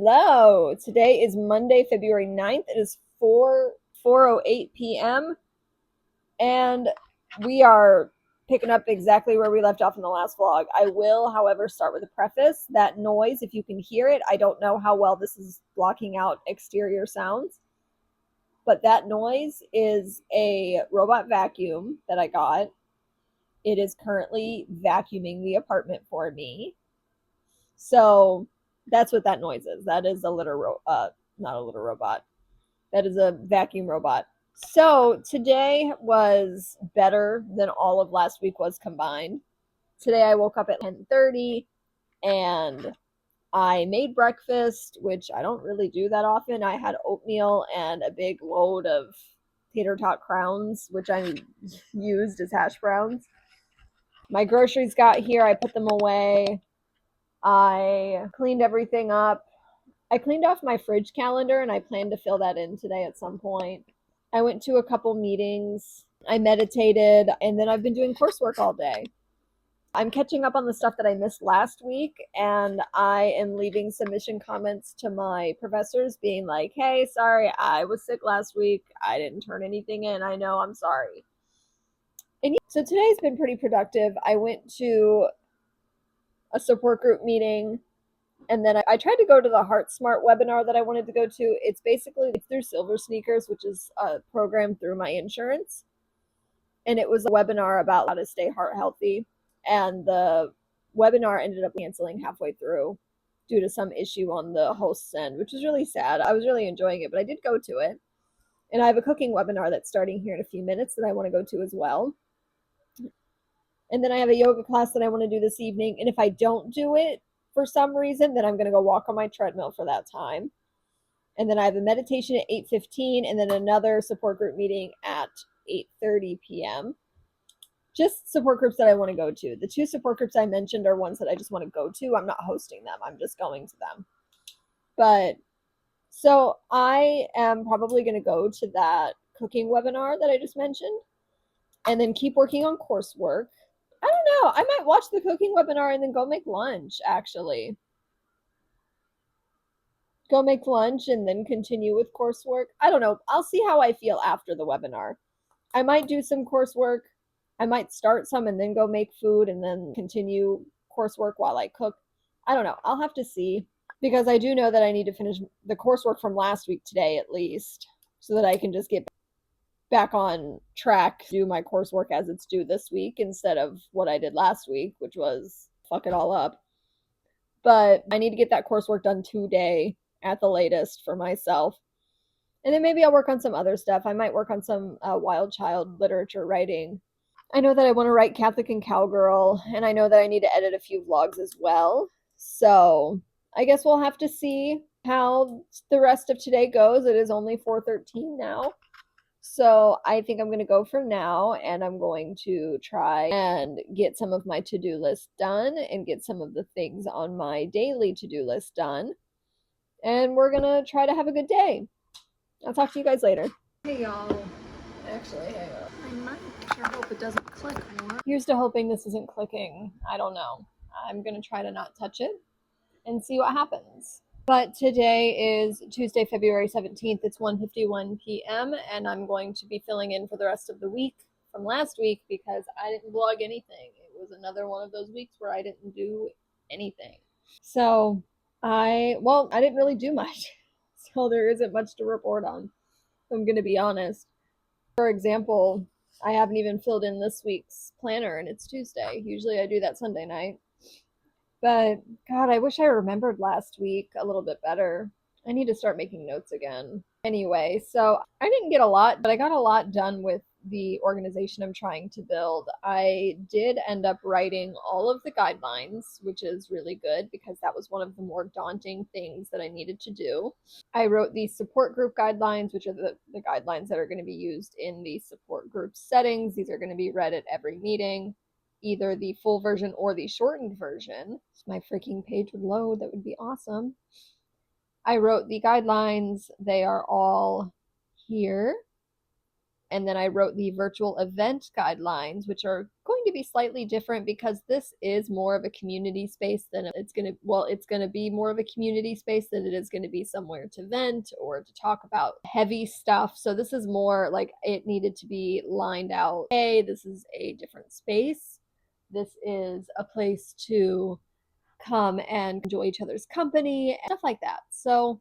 Hello. Today is Monday, February 9th. It is 4:08 p.m. and we are picking up exactly where we left off in the last vlog. I will, however, start with a preface. That noise, if you can hear it, I don't know how well this is blocking out exterior sounds, but that noise is a robot vacuum that I got. It is currently vacuuming the apartment for me. So that's what that noise is. That is a not a litter robot. That is a vacuum robot. So today was better than all of last week was combined. Today I woke up at 10:30 and I made breakfast, which I don't really do that often. I had oatmeal and a big load of tater tot crowns, which I used as hash browns. My groceries got here. I put them away. I cleaned everything up. I cleaned off my fridge calendar and I plan to fill that in today at some point. I went to a couple meetings. I meditated, and then I've been doing coursework all day. I'm catching up on the stuff that I missed last week, and I am leaving submission comments to my professors being like, hey, sorry, I was sick last week. I didn't turn anything in. I know, I'm sorry. And so today's been pretty productive. I went to a support group meeting, and then I tried to go to the Heart Smart webinar that I wanted to go to. It's through Silver Sneakers, which is a program through my insurance. And it was a webinar about how to stay heart healthy. And the webinar ended up canceling halfway through due to some issue on the host's end, which was really sad. I was really enjoying it, but I did go to it. And I have a cooking webinar that's starting here in a few minutes that I want to go to as well. And then I have a yoga class that I want to do this evening. And if I don't do it for some reason, then I'm going to go walk on my treadmill for that time. And then I have a meditation at 8:15 and then another support group meeting at 8:30 p.m. Just support groups that I want to go to. The two support groups I mentioned are ones that I just want to go to. I'm not hosting them. I'm just going to them. But so I am probably going to go to that cooking webinar that I just mentioned and then keep working on coursework. I don't know. I might watch the cooking webinar and then go make lunch, actually. Go make lunch and then continue with coursework. I don't know. I'll see how I feel after the webinar. I might do some coursework. I might start some and then go make food and then continue coursework while I cook. I don't know. I'll have to see, because I do know that I need to finish the coursework from last week today at least, so that I can just get back on track, do my coursework as it's due this week instead of what I did last week, which was fuck it all up. But I need to get that coursework done today at the latest for myself. And then maybe I'll work on some other stuff. I might work on some wild child literature writing. I know that I want to write Catholic and Cowgirl, and I know that I need to edit a few vlogs as well. So I guess we'll have to see how the rest of today goes. It is only 4:13 now. So I think I'm going to go for now, and I'm going to try and get some of my to-do list done and get some of the things on my daily to-do list done. And we're going to try to have a good day. I'll talk to you guys later. Hey, y'all. Actually, hang on. My mic. I hope it doesn't click more. Here's to hoping this isn't clicking. I don't know. I'm going to try to not touch it and see what happens. But today is Tuesday, February 17th. It's 1:51 p.m. and I'm going to be filling in for the rest of the week from last week because I didn't vlog anything. It was another one of those weeks where I didn't do anything. So I didn't really do much. So there isn't much to report on. I'm going to be honest. For example, I haven't even filled in this week's planner and it's Tuesday. Usually I do that Sunday night. But God, I wish I remembered last week a little bit better. I need to start making notes again. Anyway, so I didn't get a lot, but I got a lot done with the organization I'm trying to build. I did end up writing all of the guidelines, which is really good because that was one of the more daunting things that I needed to do. I wrote the support group guidelines, which are the guidelines that are going to be used in the support group settings. These are going to be read at every meeting, either the full version or the shortened version. If my freaking page would load, that would be awesome. I wrote the guidelines. They are all here. And then I wrote the virtual event guidelines, which are going to be slightly different because this is more of a community space than it's going to be more of a community space than it is going to be somewhere to vent or to talk about heavy stuff. So this is more like it needed to be lined out. Hey, this is a different space. This is a place to come and enjoy each other's company and stuff like that. So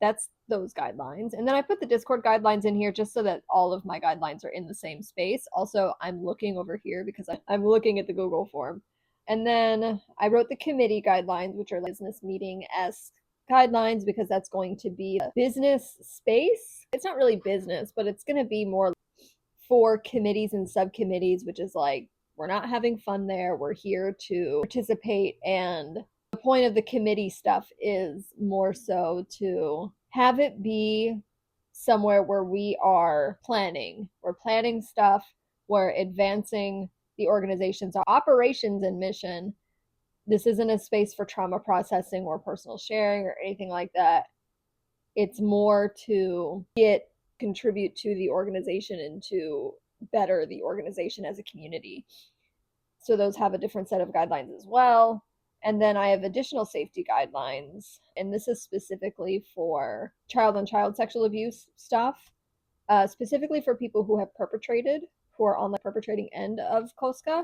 that's those guidelines. And then I put the Discord guidelines in here just so that all of my guidelines are in the same space. Also, I'm looking over here because I'm looking at the Google form. And then I wrote the committee guidelines, which are business meeting-esque guidelines, because that's going to be a business space. It's not really business, but it's going to be more for committees and subcommittees, which is like, we're not having fun there. We're here to participate. And the point of the committee stuff is more so to have it be somewhere where we are planning. We're planning stuff. We're advancing the organization's operations and mission. This isn't a space for trauma processing or personal sharing or anything like that. It's more to contribute to the organization and to better the organization as a community. So those have a different set of guidelines as well. And then I have additional safety guidelines, and this is specifically for child on child sexual abuse stuff, specifically for people who have perpetrated, who are on the perpetrating end of COSCA.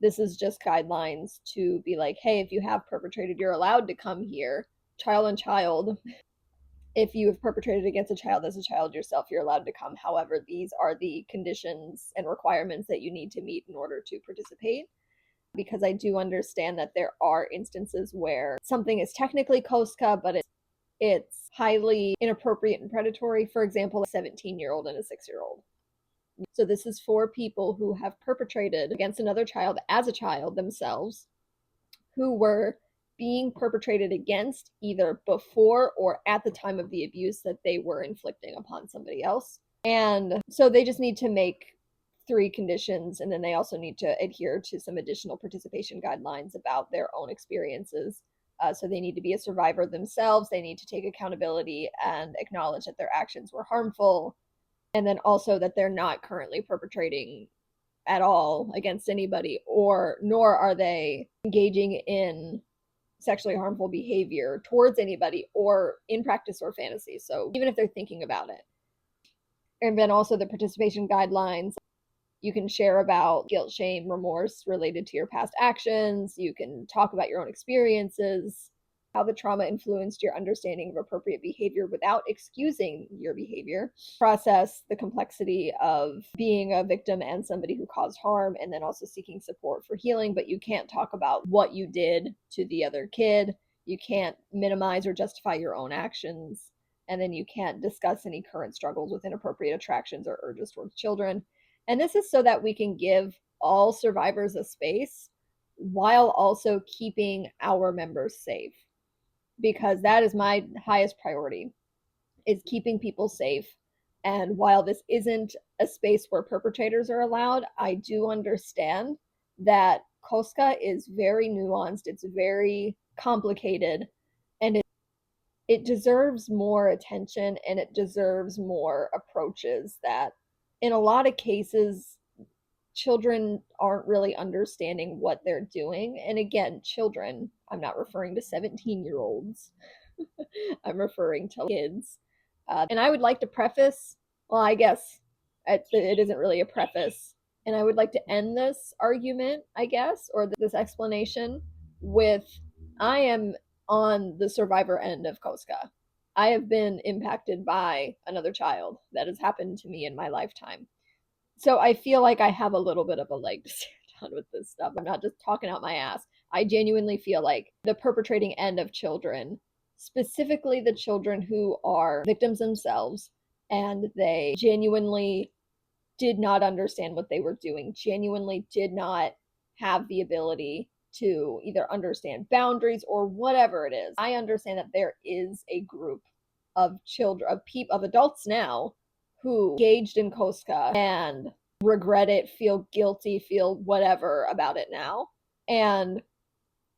This is just guidelines to be like, hey, if you have perpetrated, you're allowed to come here. Child on child, if you have perpetrated against a child as a child yourself, you're allowed to come. However, these are the conditions and requirements that you need to meet in order to participate. Because I do understand that there are instances where something is technically COSCA, but it's highly inappropriate and predatory. For example, a 17-year-old and a 6-year-old. So this is for people who have perpetrated against another child as a child themselves, who were being perpetrated against either before or at the time of the abuse that they were inflicting upon somebody else. And so they just need to make 3 conditions, and then they also need to adhere to some additional participation guidelines about their own experiences. So they need to be a survivor themselves. They need to take accountability and acknowledge that their actions were harmful, and then also that they're not currently perpetrating at all against anybody, nor are they engaging in sexually harmful behavior towards anybody or in practice or fantasy. So even if they're thinking about it. And then also the participation guidelines. You can share about guilt, shame, remorse related to your past actions. You can talk about your own experiences, how the trauma influenced your understanding of appropriate behavior without excusing your behavior. Process the complexity of being a victim and somebody who caused harm, and then also seeking support for healing. But you can't talk about what you did to the other kid. You can't minimize or justify your own actions. And then you can't discuss any current struggles with inappropriate attractions or urges towards children. And this is so that we can give all survivors a space while also keeping our members safe. Because that is my highest priority, is keeping people safe. And while this isn't a space where perpetrators are allowed, I do understand that COSCA is very nuanced, it's very complicated, and it deserves more attention, and it deserves more approaches that in a lot of cases children aren't really understanding what they're doing. And again, children, I'm not referring to 17-year-olds. I'm referring to kids. And I would like to preface, well, I guess it isn't really a preface. And I would like to end this argument, I guess, or this explanation with, I am on the survivor end of COSCA. I have been impacted by another child that has happened to me in my lifetime. So I feel like I have a little bit of a leg to stand on with this stuff. I'm not just talking out my ass. I genuinely feel like the perpetrating end of children, specifically the children who are victims themselves, and they genuinely did not understand what they were doing, genuinely did not have the ability to either understand boundaries or whatever it is. I understand that there is a group of children, of adults now, who engaged in COSCA and regret it, feel guilty, feel whatever about it now. And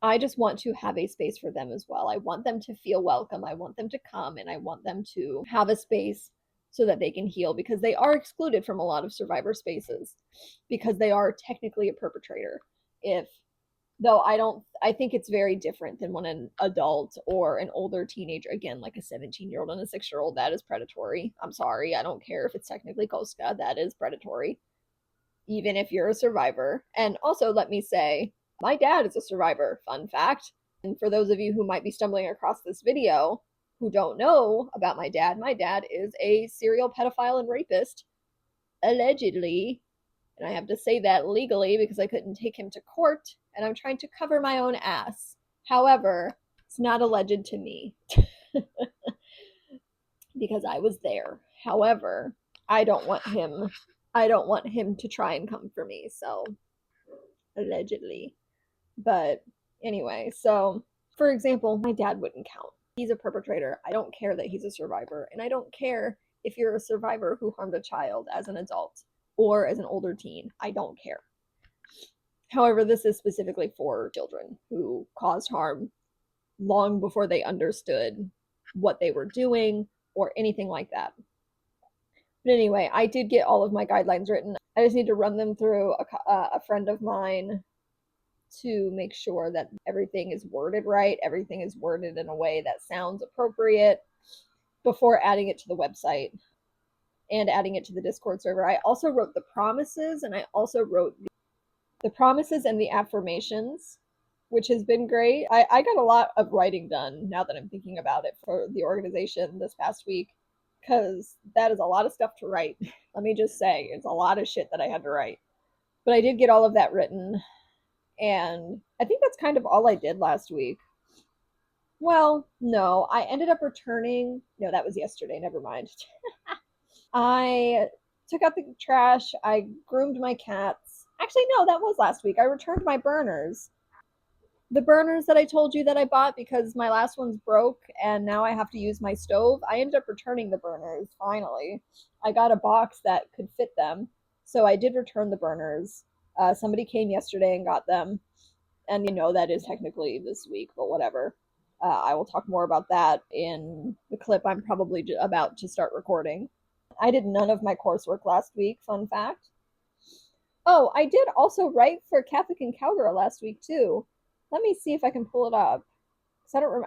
I just want to have a space for them as well. I want them to feel welcome. I want them to come, and I want them to have a space so that they can heal, because they are excluded from a lot of survivor spaces because they are technically a perpetrator. If though I think it's very different than when an adult or an older teenager, again, like a 17-year-old and a 6-year-old, that is predatory. I'm sorry, I don't care if it's technically Koska, that is predatory, even if you're a survivor. And also, let me say, my dad is a survivor, fun fact. And for those of you who might be stumbling across this video who don't know about my dad is a serial pedophile and rapist, allegedly. And I have to say that legally because I couldn't take him to court, and I'm trying to cover my own ass. However, it's not alleged to me because I was there. However, I don't want him to try and come for me, so allegedly. But anyway, so for example, my dad wouldn't count. He's a perpetrator. I don't care that he's a survivor, and I don't care if you're a survivor who harmed a child as an adult or as an older teen. I don't care. However, this is specifically for children who caused harm long before they understood what they were doing or anything like that. But anyway, I did get all of my guidelines written. I just need to run them through a friend of mine to make sure that everything is worded right, everything is worded in a way that sounds appropriate before adding it to the website and adding it to the Discord server. I also wrote the promises, and I also wrote the promises and the affirmations, which has been great. I got a lot of writing done now that I'm thinking about it for the organization this past week, because that is a lot of stuff to write. Let me just say, it's a lot of shit that I had to write. But I did get all of that written, and I think that's kind of all I did last week. Well, no, I ended up returning. No, that was yesterday. Never mind. I took out the trash. I groomed my cats. Actually, no, that was last week. I returned my burners. The burners that I told you that I bought because my last one's broke and now I have to use my stove. I ended up returning the burners, finally. I got a box that could fit them. So I did return the burners. Somebody came yesterday and got them. And that is technically this week, but whatever. I will talk more about that in the clip I'm probably about to start recording. I did none of my coursework last week, fun fact. Oh, I did also write for Catholic and Cowgirl last week too. Let me see if I can pull it up.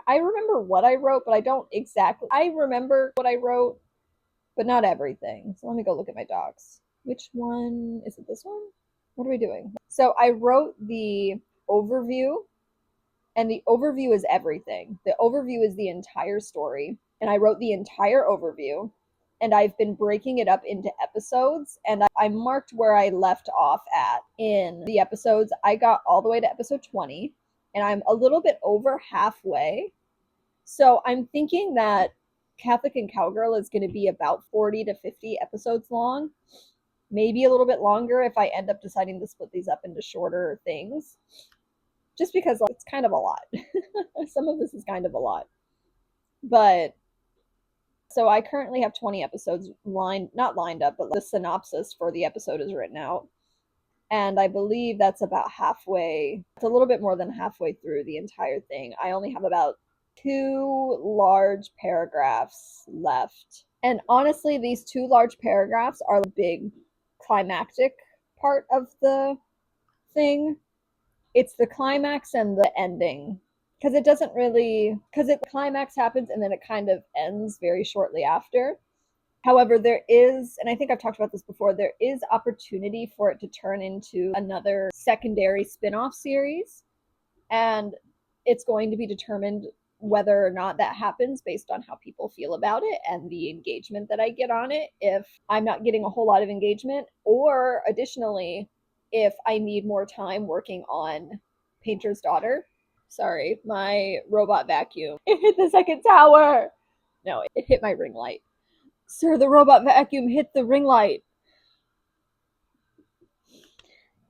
I remember what I wrote, but I don't exactly. I remember what I wrote, but not everything. So let me go look at my docs. Which one? Is it this one? What are we doing? So I wrote the overview, and the overview is everything. The overview is the entire story, and I wrote the entire overview, and I've been breaking it up into episodes, and I marked where I left off at in the episodes. I got all the way to episode 20, and I'm a little bit over halfway. So I'm thinking that Catholic and Cowgirl is going to be about 40 to 50 episodes long, maybe a little bit longer if I end up deciding to split these up into shorter things, just because it's kind of a lot. Some of this is kind of a lot. But so I currently have 20 episodes not lined up, but the synopsis for the episode is written out. And I believe that's about halfway. It's a little bit more than halfway through the entire thing. I only have about 2 large paragraphs left. And honestly, these 2 large paragraphs are the big climactic part of the thing. It's the climax and the ending. Because the climax happens and then it kind of ends very shortly after. However, there is, and I think I've talked about this before, there is opportunity for it to turn into another secondary spin-off series. And it's going to be determined whether or not that happens based on how people feel about it and the engagement that I get on it. If I'm not getting a whole lot of engagement, or additionally, if I need more time working on Painter's Daughter. Sorry, my robot vacuum. It hit the second tower. No, it hit my ring light. Sir, the robot vacuum hit the ring light.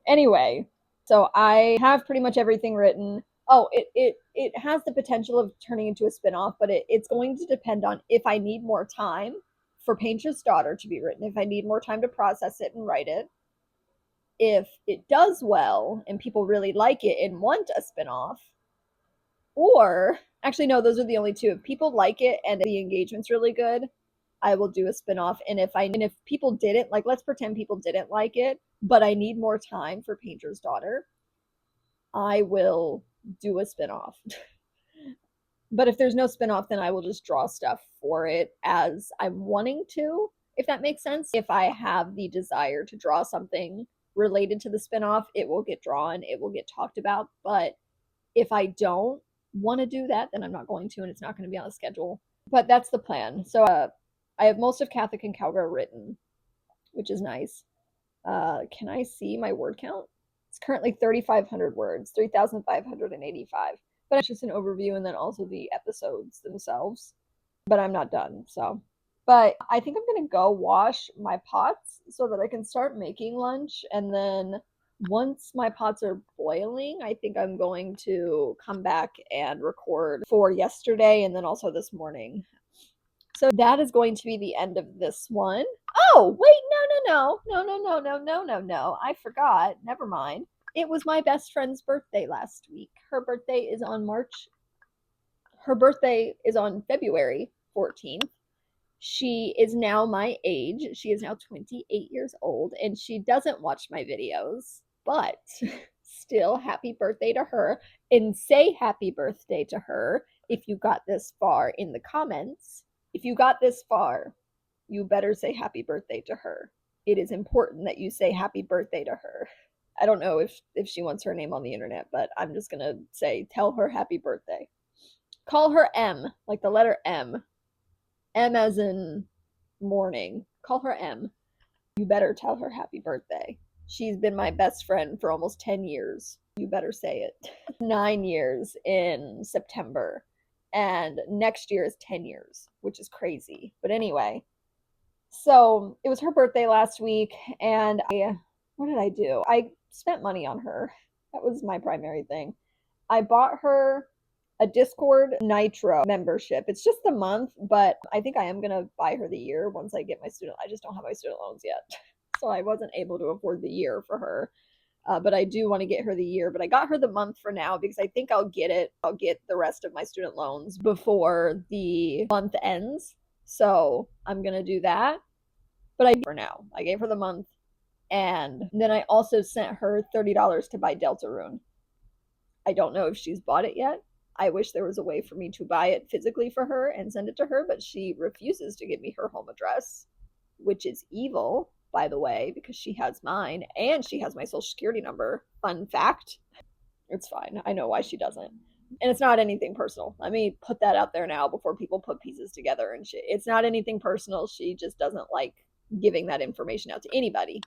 Anyway, so I have pretty much everything written. Oh, it has the potential of turning into a spin-off, but it's going to depend on if I need more time for Painter's Daughter to be written, if I need more time to process it and write it. If it does well and people really like it and want a spin-off, or actually no, those are the only two. If people like it and the engagement's really good, I will do a spinoff. And if people didn't like, let's pretend people didn't like it, but I need more time for Painter's Daughter, I will do a spinoff. But if there's no spinoff, then I will just draw stuff for it as I'm wanting to, if that makes sense. If I have the desire to draw something related to the spinoff, it will get drawn, it will get talked about. But if I don't want to do that, then I'm not going to, and it's not going to be on the schedule. But that's the plan. So I have most of Catholic and Cowgirl written, which is nice. Can I see my word count? It's currently 3,500 words, 3,585. But it's just an overview and then also the episodes themselves. But I'm not done, so. But I think I'm going to go wash my pots so that I can start making lunch. And then once my pots are boiling, I think I'm going to come back and record for yesterday and then also this morning. So that is going to be the end of this one. Oh, wait, no. I forgot. Never mind. It was my best friend's birthday last week. Her birthday is on February 14th. She is now my age. She is now 28 years old, and she doesn't watch my videos, but still, happy birthday to her. And say happy birthday to her if you got this far in the comments. If you got this far, you better say happy birthday to her. It is important that you say happy birthday to her. I don't know if she wants her name on the internet, but I'm just going to say, tell her happy birthday. Call her M, like the letter M. M as in morning. Call her M. You better tell her happy birthday. She's been my best friend for almost 10 years. You better say it. 9 years in September. And next year is 10 years, which is crazy. But anyway, so it was her birthday last week, and what did I do? I spent money on her. That was my primary thing. I bought her a Discord Nitro membership. It's just a month, but I think I am going to buy her the year once I get my student. I just don't have my student loans yet. So I wasn't able to afford the year for her. But I do want to get her the year. But I got her the month for now because I think I'll get it. I'll get the rest of my student loans before the month ends. So I'm going to do that. But for now, I gave her the month. And then I also sent her $30 to buy Deltarune. I don't know if she's bought it yet. I wish there was a way for me to buy it physically for her and send it to her, but she refuses to give me her home address, which is evil, by the way, because she has mine and she has my social security number. Fun fact. It's fine. I know why she doesn't. And it's not anything personal. Let me put that out there now before people put pieces together and shit. It's not anything personal. She just doesn't like giving that information out to anybody.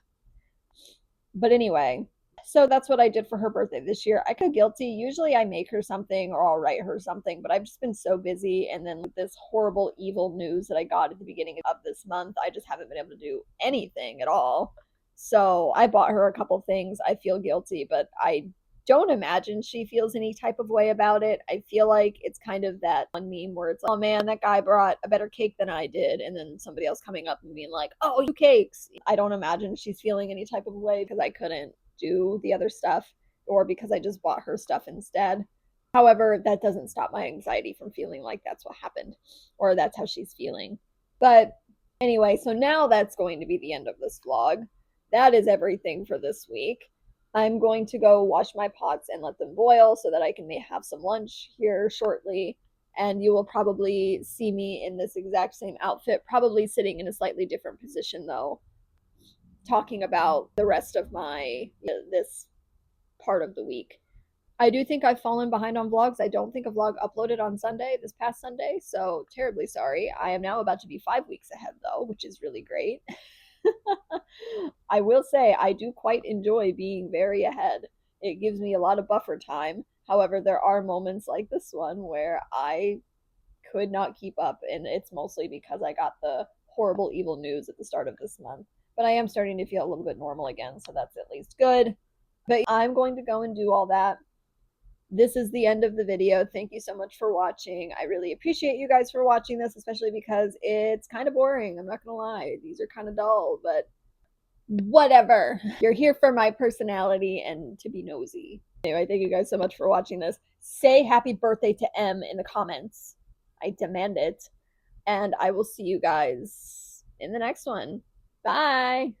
But anyway, so that's what I did for her birthday this year. I feel guilty. Usually I make her something or I'll write her something, but I've just been so busy. And then with this horrible, evil news that I got at the beginning of this month, I just haven't been able to do anything at all. So I bought her a couple things. I feel guilty, but I don't imagine she feels any type of way about it. I feel like it's kind of that one meme where it's, oh man, that guy brought a better cake than I did. And then somebody else coming up and being like, oh, you cakes. I don't imagine she's feeling any type of way because I couldn't do the other stuff or because I just bought her stuff instead. However, that doesn't stop my anxiety from feeling like that's what happened or that's how she's feeling. But anyway, so now that's going to be the end of this vlog. That is everything for this week. I'm going to go wash my pots and let them boil so that I can have some lunch here shortly. And you will probably see me in this exact same outfit, probably sitting in a slightly different position though, talking about the rest of this part of the week. I do think I've fallen behind on vlogs. I don't think a vlog uploaded on this past Sunday, so terribly sorry. I am now about to be 5 weeks ahead though, which is really great. I will say I do quite enjoy being very ahead. It gives me a lot of buffer time. However, there are moments like this one where I could not keep up, and it's mostly because I got the horrible, evil news at the start of this month. But I am starting to feel a little bit normal again, so that's at least good. But I'm going to go and do all that. This is the end of the video. Thank you so much for watching. I really appreciate you guys for watching this, especially because it's kind of boring. I'm not gonna lie. These are kind of dull, but whatever. You're here for my personality and to be nosy. Anyway, thank you guys so much for watching this. Say happy birthday to M in the comments. I demand it. and I will see you guys in the next one. Bye.